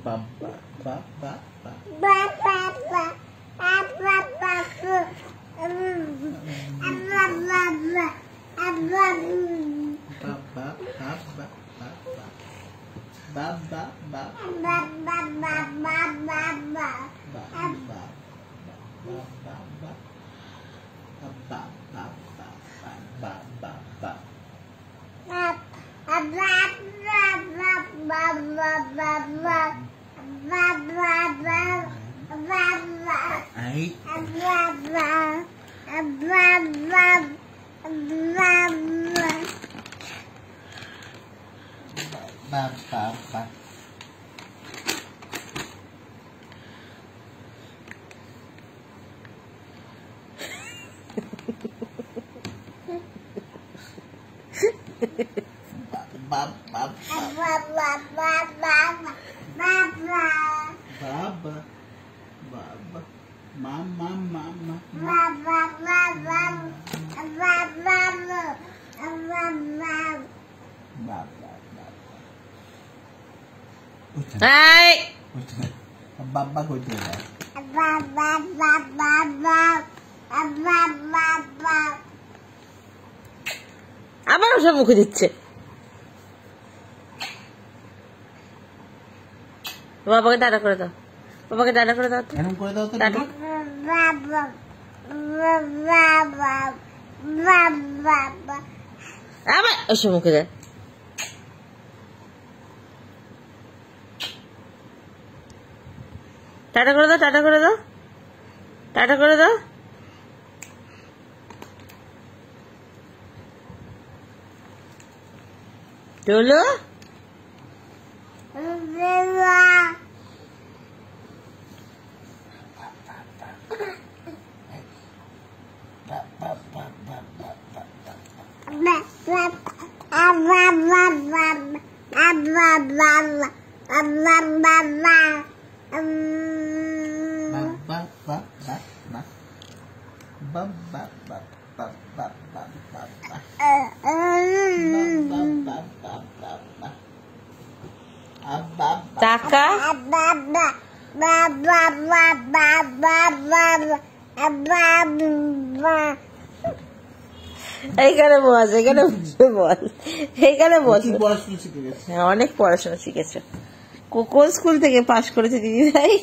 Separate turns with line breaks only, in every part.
Baba, baba, Baba kujil.
আবারও সব মুখে দিচ্ছে। বাবাকে টাটা করে দাও, বাবাকে টাটা করে দাও,
এরকম করে দাও তো।
টাটা। আবার ওসব মুখে দেয়। টাটা করে দাও, টাটা করে দাও, টাটা করে দাও। চলো টাকা এইখানে বস, এখানে বসে বল, এইখানে বস। হ্যাঁ, অনেক পড়াশোনা শিখেছো। কোন স্কুল থেকে পাশ করেছে দিদি ভাই?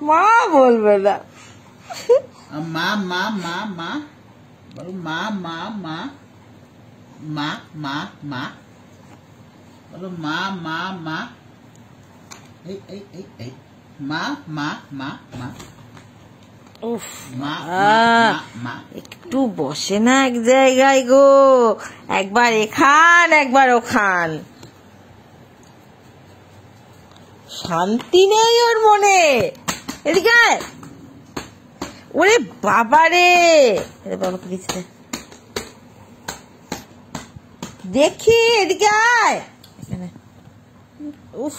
মা বলবে না।
মা মা মা মা বলো, মা মা মা মা মা মা বলো, মা মা মা। এই এই এই এই মা মা মা মা।
উফ,
মা মা।
একটু বসে না এক জায়গায় গো, একবার এখান একবার ওখান, শান্তি নেই ওর মনে। এদিকে ওরে বাবা রে, বাবাকে দিচ্ছে দেখি, এদিকে আয়।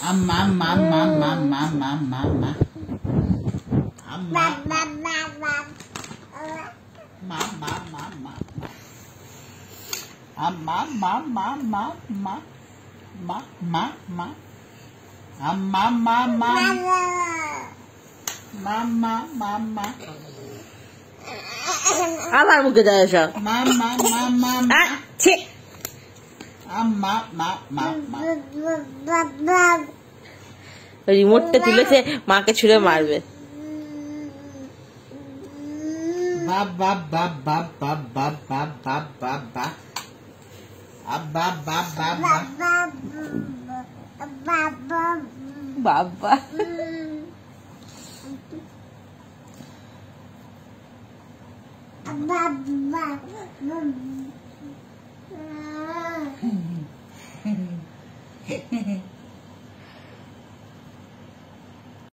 মা মা মা মা মা মা মা মা
আবার মুখে দেয় সব। রিমোটটা তুলেছে, মাকে ছুঁড়ে মারবে। বাবা